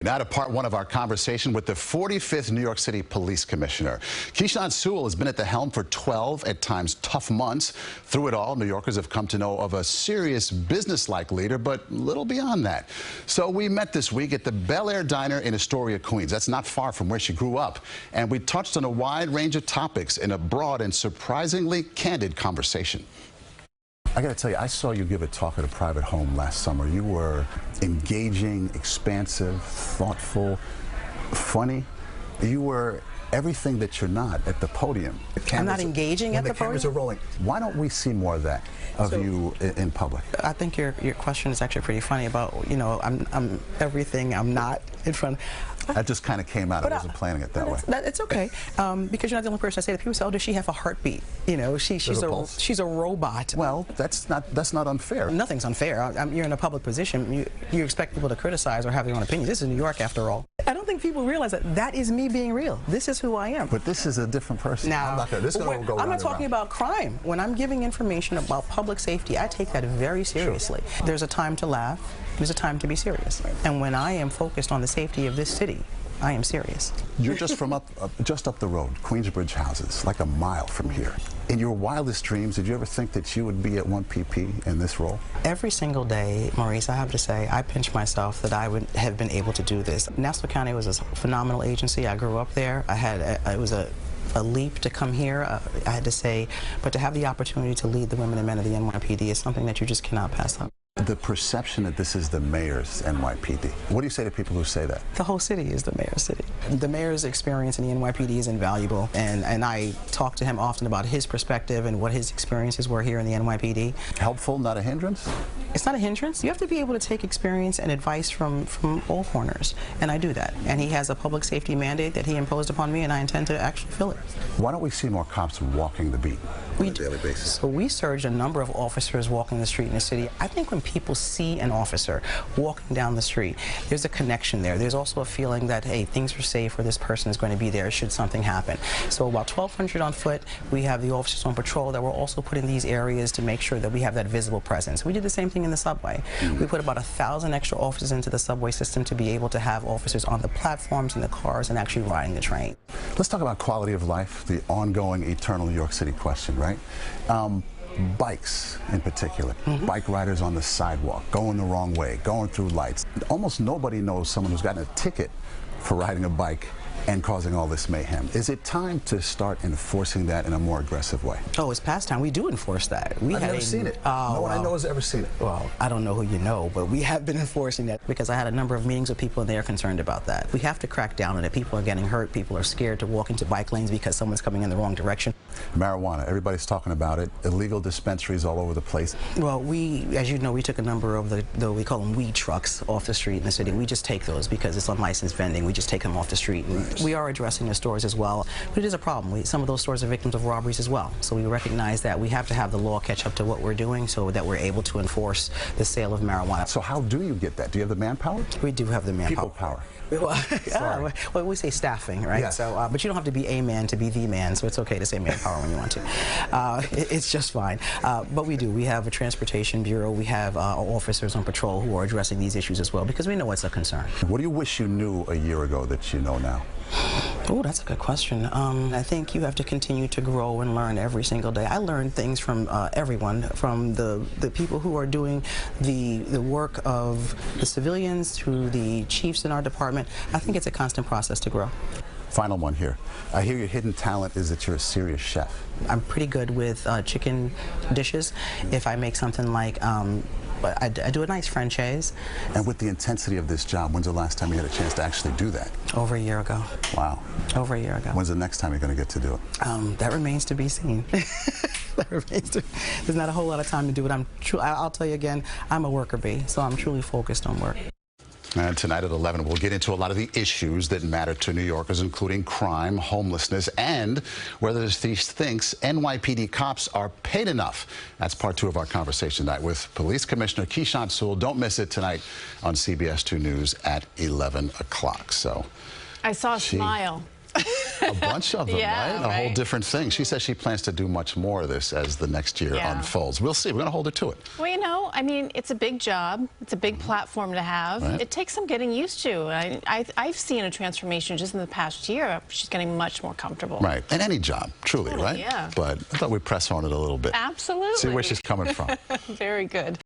Now to part one of our conversation with the 45th New York City Police Commissioner. Keechant Sewell has been at the helm for 12, at times tough months. Through it all, New Yorkers have come to know of a serious business-like leader, but little beyond that. So we met this week at the Bel Air Diner in Astoria, Queens. That's not far from where she grew up. And we touched on a wide range of topics in a broad and surprisingly candid conversation. I got to tell you, I saw you give a talk at a private home last summer. You were engaging, expansive, thoughtful, funny. You were everything that you're not at the podium. I'm not engaging at the podium? The cameras are rolling. Why don't we see more of that of you in public? I think your question is actually pretty funny about, you know, I'm everything I'm not in front of. That just kind of came out. I wasn't planning it that way. It's okay, because you're not the only person I say that. People say, "Oh, does she have a heartbeat?" You know, she's a robot. Well, that's not unfair. Nothing's unfair. You're in a public position. You expect people to criticize or have their own opinions. This is New York, after all. I don't think people realize that is me being real. This is who I am. But this is a different person. Now, I'm not talking about crime. When I'm giving information about public safety, I take that very seriously. Sure. There's a time to laugh. There's a time to be serious. Right. And when I am focused on the safety of this city, I am serious. You're just from just up the road, Queensbridge houses, like a mile from here. In your wildest dreams, did you ever think that you would be at 1PP in this role? Every single day, Maurice, I have to say, I pinch myself that I would have been able to do this. Nassau County was a phenomenal agency. I grew up there. It was a leap to come here, I had to say, but to have the opportunity to lead the women and men of the NYPD is something that you just cannot pass up. The perception that this is the mayor's NYPD. What do you say to people who say that? The whole city is the mayor's city. The mayor's experience in the NYPD is invaluable, and I talk to him often about his perspective and what his experiences were here in the NYPD. Helpful, not a hindrance? It's not a hindrance. You have to be able to take experience and advice from all corners, and I do that. And he has a public safety mandate that he imposed upon me, and I intend to actually fill it. Why don't we see more cops walking the beat on a daily basis? So we surged a number of officers walking the street in the city. I think when people see an officer walking down the street, there's a connection there. There's also a feeling that, hey, things are safe, or this person is going to be there should something happen. So about 1,200 on foot. We have the officers on patrol that were also put in these areas to make sure that we have that visible presence. We did the same thing in the subway. We put about 1,000 extra officers into the subway system to be able to have officers on the platforms, in the cars, and actually riding the train. Let's talk about quality of life, the ongoing, eternal New York City question, right? Bikes in particular, bike riders on the sidewalk, going the wrong way, going through lights. Almost nobody knows someone who's gotten a ticket for riding a bike and causing all this mayhem. Is it time to start enforcing that in a more aggressive way? Oh, it's past time. We do enforce that. I've never seen it. No one I know has ever seen it. Well, I don't know who you know, but we have been enforcing that because I had a number of meetings with people and they are concerned about that. We have to crack down on it. People are getting hurt. People are scared to walk into bike lanes because someone's coming in the wrong direction. Marijuana, everybody's talking about it. Illegal dispensaries all over the place. Well, as you know, we took a number of we call them weed trucks off the street in the city. We just take those because it's unlicensed vending. We just take them off the street. And we are addressing the stores as well, but it is a problem. Some of those stores are victims of robberies as well. So we recognize that we have to have the law catch up to what we're doing so that we're able to enforce the sale of marijuana. So how do you get that? Do you have the manpower? We do have the manpower. People power. Well, we say staffing, right? Yes. So, but you don't have to be a man to be the man, so it's okay to say manpower when you want to. It's just fine. But we do. We have a transportation bureau. We have officers on patrol who are addressing these issues as well because we know it's a concern. What do you wish you knew a year ago that you know now? Oh, that's a good question. I think you have to continue to grow and learn every single day. I learn things from everyone, from the people who are doing the work of the civilians to the chiefs in our department. I think it's a constant process to grow. Final one here. I hear your hidden talent is that you're a serious chef. I'm pretty good with chicken dishes. If I make something like I do a nice franchise. And with the intensity of this job, when's the last time you had a chance to actually do that? Over a year ago. Wow. Over a year ago. When's the next time you're going to get to do it? That remains to be seen. There's not a whole lot of time to do it. I'll tell you again, I'm a worker bee, so I'm truly focused on work. And tonight at 11, we'll get into a lot of the issues that matter to New Yorkers, including crime, homelessness, and whether the thief thinks NYPD cops are paid enough. That's part 2 of our conversation tonight with Police Commissioner Keechant Sewell. Don't miss it tonight on CBS 2 News at 11 o'clock. So I saw a smile. A bunch of them, Yeah, right? A whole different thing. She says she plans to do much more of this as the next year unfolds. We'll see. We're going to hold her to it. Well, you know, I mean, it's a big job. It's a big platform to have. Right. It takes some getting used to. I've seen a transformation just in the past year. She's getting much more comfortable. Right. And any job, truly, right? Yeah. But I thought we'd press on it a little bit. Absolutely. See where she's coming from. Very good.